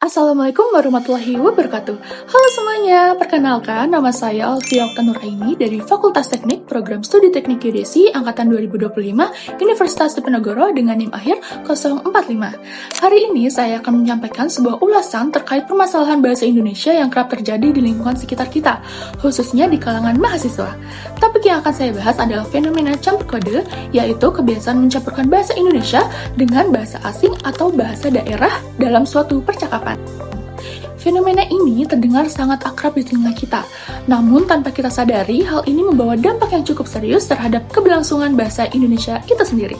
Assalamualaikum warahmatullahi wabarakatuh. Halo semuanya, perkenalkan nama saya Alfia Oktanuraini dari Fakultas Teknik Program Studi Teknik Geodesi Angkatan 2025 Universitas Diponegoro dengan NIM akhir 045. Hari ini saya akan menyampaikan sebuah ulasan terkait permasalahan bahasa Indonesia yang kerap terjadi di lingkungan sekitar kita, khususnya di kalangan mahasiswa. Topik yang akan saya bahas adalah fenomena campur kode, yaitu kebiasaan mencampurkan bahasa Indonesia dengan bahasa asing atau bahasa daerah dalam suatu percakapan. Fenomena ini terdengar sangat akrab di telinga kita, namun tanpa kita sadari, hal ini membawa dampak yang cukup serius terhadap keberlangsungan bahasa Indonesia itu sendiri.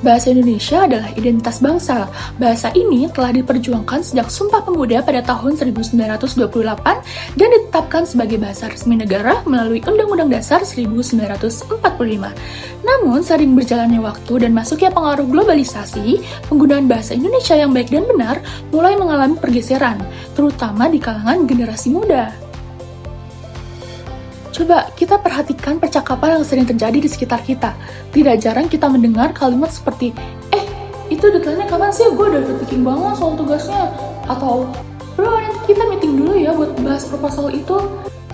Bahasa Indonesia adalah identitas bangsa. Bahasa ini telah diperjuangkan sejak Sumpah Pemuda pada tahun 1928 dan ditetapkan sebagai bahasa resmi negara melalui Undang-Undang Dasar 1945. Namun, sering berjalannya waktu dan masuknya pengaruh globalisasi, penggunaan bahasa Indonesia yang baik dan benar mulai mengalami pergeseran, terutama di kalangan generasi muda. Coba kita perhatikan percakapan yang sering terjadi di sekitar kita. Tidak jarang kita mendengar kalimat seperti, itu deadline-nya kapan sih? Gue udah thinking banget soal tugasnya. Atau, bro, nanti kita meeting dulu ya buat bahas proposal itu.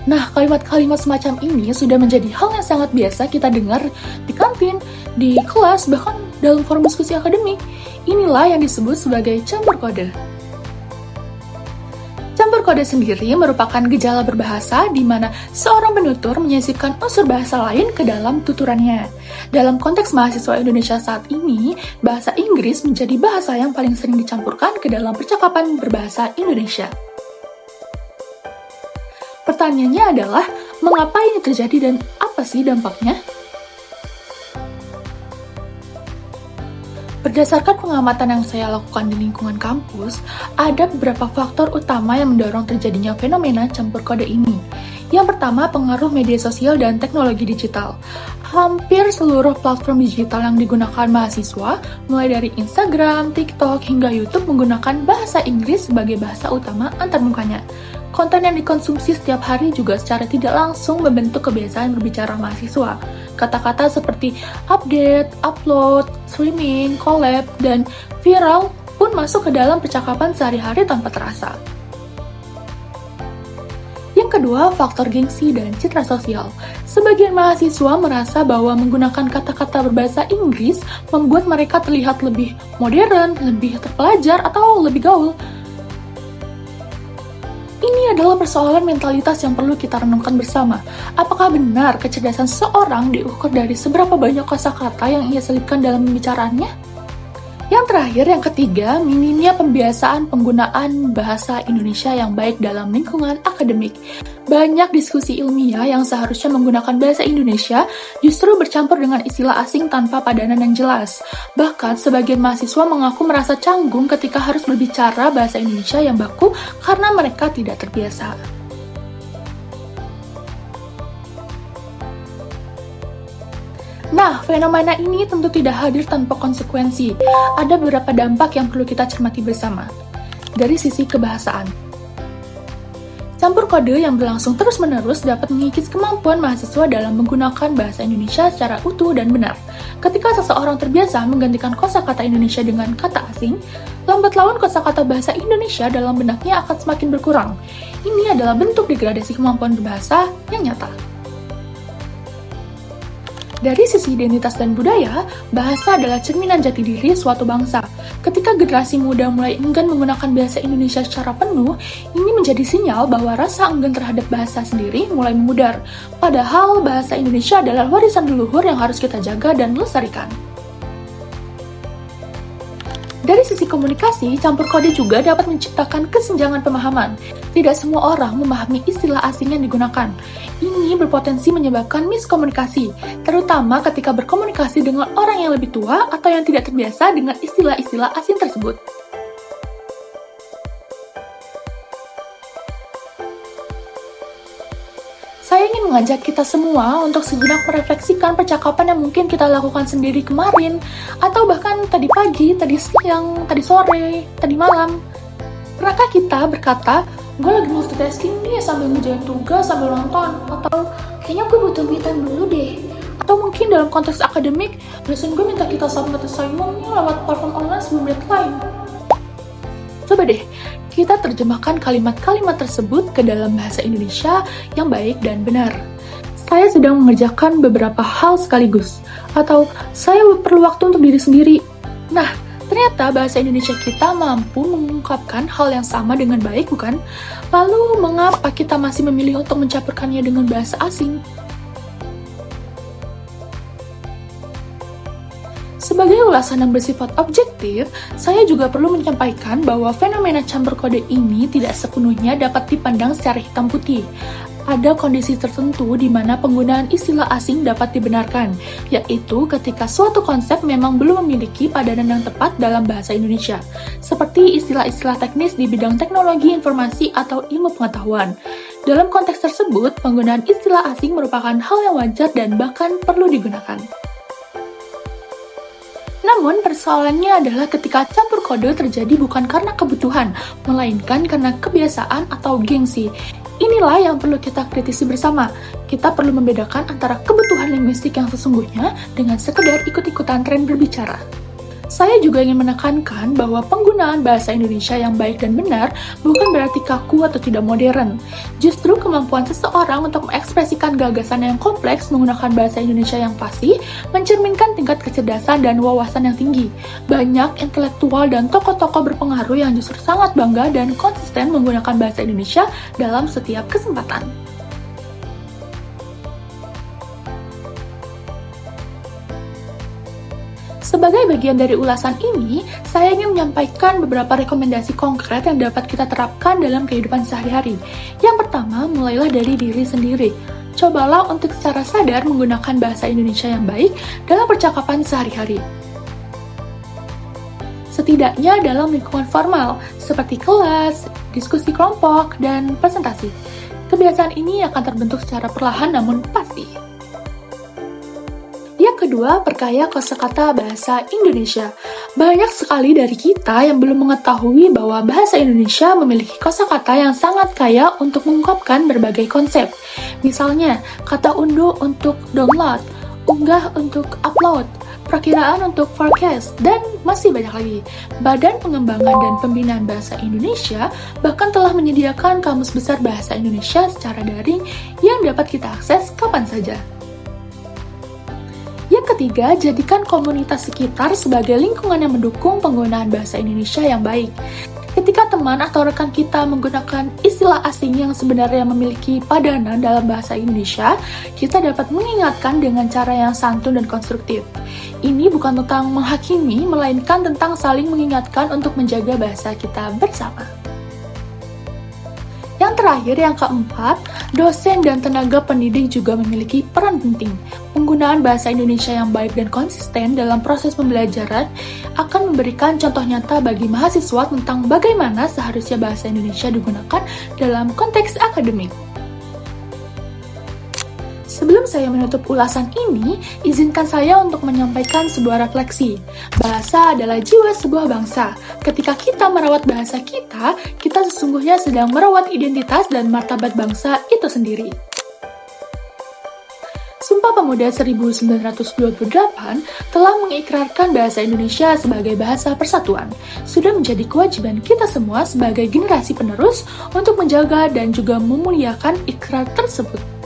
Nah, kalimat-kalimat semacam ini sudah menjadi hal yang sangat biasa kita dengar di kantin, di kelas, bahkan dalam forum diskusi akademik. Inilah yang disebut sebagai campur kode. Campur kode sendiri merupakan gejala berbahasa di mana seorang penutur menyisipkan unsur bahasa lain ke dalam tuturannya. Dalam konteks mahasiswa Indonesia saat ini, bahasa Inggris menjadi bahasa yang paling sering dicampurkan ke dalam percakapan berbahasa Indonesia. Pertanyaannya adalah, mengapa ini terjadi dan apa sih dampaknya? Berdasarkan pengamatan yang saya lakukan di lingkungan kampus, ada beberapa faktor utama yang mendorong terjadinya fenomena campur kode ini. Yang pertama, pengaruh media sosial dan teknologi digital. Hampir seluruh platform digital yang digunakan mahasiswa, mulai dari Instagram, TikTok, hingga YouTube menggunakan bahasa Inggris sebagai bahasa utama antarmukanya. Konten yang dikonsumsi setiap hari juga secara tidak langsung membentuk kebiasaan berbicara mahasiswa. Kata-kata seperti update, upload, streaming, collab, dan viral pun masuk ke dalam percakapan sehari-hari tanpa terasa. Yang kedua, faktor gengsi dan citra sosial. Sebagian mahasiswa merasa bahwa menggunakan kata-kata berbahasa Inggris membuat mereka terlihat lebih modern, lebih terpelajar, atau lebih gaul. Ini adalah persoalan mentalitas yang perlu kita renungkan bersama. Apakah benar kecerdasan seseorang diukur dari seberapa banyak kosakata yang ia selipkan dalam pembicaraannya? Yang terakhir, yang ketiga, minimnya pembiasaan penggunaan bahasa Indonesia yang baik dalam lingkungan akademik. Banyak diskusi ilmiah yang seharusnya menggunakan bahasa Indonesia justru bercampur dengan istilah asing tanpa padanan yang jelas. Bahkan, sebagian mahasiswa mengaku merasa canggung ketika harus berbicara bahasa Indonesia yang baku karena mereka tidak terbiasa. Nah, fenomena ini tentu tidak hadir tanpa konsekuensi. Ada beberapa dampak yang perlu kita cermati bersama. Dari sisi kebahasaan, campur kode yang berlangsung terus-menerus dapat mengikis kemampuan mahasiswa dalam menggunakan bahasa Indonesia secara utuh dan benar. Ketika seseorang terbiasa menggantikan kosakata Indonesia dengan kata asing, lambat laun kosakata bahasa Indonesia dalam benaknya akan semakin berkurang. Ini adalah bentuk degradasi kemampuan berbahasa yang nyata. Dari sisi identitas dan budaya, bahasa adalah cerminan jati diri suatu bangsa. Ketika generasi muda mulai enggan menggunakan bahasa Indonesia secara penuh, ini menjadi sinyal bahwa rasa enggan terhadap bahasa sendiri mulai memudar. Padahal bahasa Indonesia adalah warisan leluhur yang harus kita jaga dan lestarikan. Dari sisi komunikasi, campur kode juga dapat menciptakan kesenjangan pemahaman. Tidak semua orang memahami istilah asing yang digunakan. Ini berpotensi menyebabkan miskomunikasi, terutama ketika berkomunikasi dengan orang yang lebih tua atau yang tidak terbiasa dengan istilah-istilah asing tersebut. Saya ingin mengajak kita semua untuk sejenak merefleksikan percakapan yang mungkin kita lakukan sendiri kemarin, atau bahkan tadi pagi, tadi siang, tadi sore, tadi malam. Pernahkah kita berkata, gue lagi multitasking nih sambil ngerjain tugas, sambil nonton, atau kayaknya gue butuh me time dulu deh. Atau mungkin dalam konteks akademik, dosen gue minta kita submit assignment nih lewat platform online sebelum deadline. Coba deh, kita terjemahkan kalimat-kalimat tersebut ke dalam bahasa Indonesia yang baik dan benar. Saya sedang mengerjakan beberapa hal sekaligus, atau saya perlu waktu untuk diri sendiri. Nah, ternyata bahasa Indonesia kita mampu mengungkapkan hal yang sama dengan baik, bukan? Lalu, mengapa kita masih memilih untuk mencampurkannya dengan bahasa asing? Sebagai ulasan yang bersifat objektif, saya juga perlu menyampaikan bahwa fenomena campur kode ini tidak sepenuhnya dapat dipandang secara hitam putih. Ada kondisi tertentu di mana penggunaan istilah asing dapat dibenarkan, yaitu ketika suatu konsep memang belum memiliki padanan yang tepat dalam bahasa Indonesia, seperti istilah-istilah teknis di bidang teknologi informasi atau ilmu pengetahuan. Dalam konteks tersebut, penggunaan istilah asing merupakan hal yang wajar dan bahkan perlu digunakan. Namun, persoalannya adalah ketika campur kode terjadi bukan karena kebutuhan, melainkan karena kebiasaan atau gengsi. Inilah yang perlu kita kritisi bersama. Kita perlu membedakan antara kebutuhan linguistik yang sesungguhnya dengan sekedar ikut-ikutan tren berbicara. Saya juga ingin menekankan bahwa penggunaan bahasa Indonesia yang baik dan benar bukan berarti kaku atau tidak modern. Justru kemampuan seseorang untuk mengekspresikan gagasan yang kompleks menggunakan bahasa Indonesia yang fasih mencerminkan tingkat kecerdasan dan wawasan yang tinggi. Banyak intelektual dan tokoh-tokoh berpengaruh yang justru sangat bangga dan konsisten menggunakan bahasa Indonesia dalam setiap kesempatan. Sebagai bagian dari ulasan ini, saya ingin menyampaikan beberapa rekomendasi konkret yang dapat kita terapkan dalam kehidupan sehari-hari. Yang pertama, mulailah dari diri sendiri. Cobalah untuk secara sadar menggunakan bahasa Indonesia yang baik dalam percakapan sehari-hari. Setidaknya dalam lingkungan formal, seperti kelas, diskusi kelompok, dan presentasi. Kebiasaan ini akan terbentuk secara perlahan namun pasti. Yang kedua, perkaya kosakata bahasa Indonesia. Banyak sekali dari kita yang belum mengetahui bahwa bahasa Indonesia memiliki kosakata yang sangat kaya untuk mengungkapkan berbagai konsep. Misalnya, kata unduh untuk download, unggah untuk upload, perkiraan untuk forecast, dan masih banyak lagi. Badan Pengembangan dan Pembinaan Bahasa Indonesia bahkan telah menyediakan kamus besar bahasa Indonesia secara daring yang dapat kita akses kapan saja. Yang ketiga, jadikan komunitas sekitar sebagai lingkungan yang mendukung penggunaan bahasa Indonesia yang baik. Ketika teman atau rekan kita menggunakan istilah asing yang sebenarnya memiliki padanan dalam bahasa Indonesia, kita dapat mengingatkan dengan cara yang santun dan konstruktif. Ini bukan tentang menghakimi, melainkan tentang saling mengingatkan untuk menjaga bahasa kita bersama. Yang terakhir, yang keempat, dosen dan tenaga pendidik juga memiliki peran penting. Penggunaan bahasa Indonesia yang baik dan konsisten dalam proses pembelajaran akan memberikan contoh nyata bagi mahasiswa tentang bagaimana seharusnya bahasa Indonesia digunakan dalam konteks akademik. Sebelum saya menutup ulasan ini, izinkan saya untuk menyampaikan sebuah refleksi. Bahasa adalah jiwa sebuah bangsa. Ketika kita merawat bahasa kita, kita sesungguhnya sedang merawat identitas dan martabat bangsa itu sendiri. Sumpah Pemuda 1928 telah mengikrarkan bahasa Indonesia sebagai bahasa persatuan. Sudah menjadi kewajiban kita semua sebagai generasi penerus untuk menjaga dan juga memuliakan ikrar tersebut.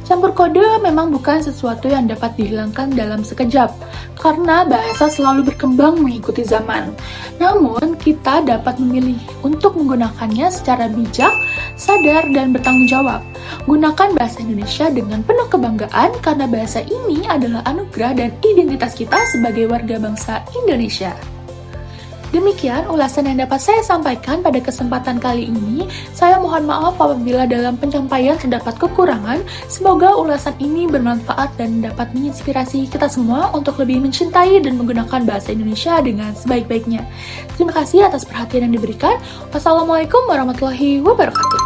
Campur kode memang bukan sesuatu yang dapat dihilangkan dalam sekejap, karena bahasa selalu berkembang mengikuti zaman. Namun, kita dapat memilih untuk menggunakannya secara bijak, sadar, dan bertanggung jawab. Gunakan bahasa Indonesia dengan penuh kebanggaan karena bahasa ini adalah anugerah dan identitas kita sebagai warga bangsa Indonesia. Demikian ulasan yang dapat saya sampaikan pada kesempatan kali ini. Saya mohon maaf apabila dalam penyampaian terdapat kekurangan. Semoga ulasan ini bermanfaat dan dapat menginspirasi kita semua untuk lebih mencintai dan menggunakan bahasa Indonesia dengan sebaik-baiknya. Terima kasih atas perhatian yang diberikan. Wassalamualaikum warahmatullahi wabarakatuh.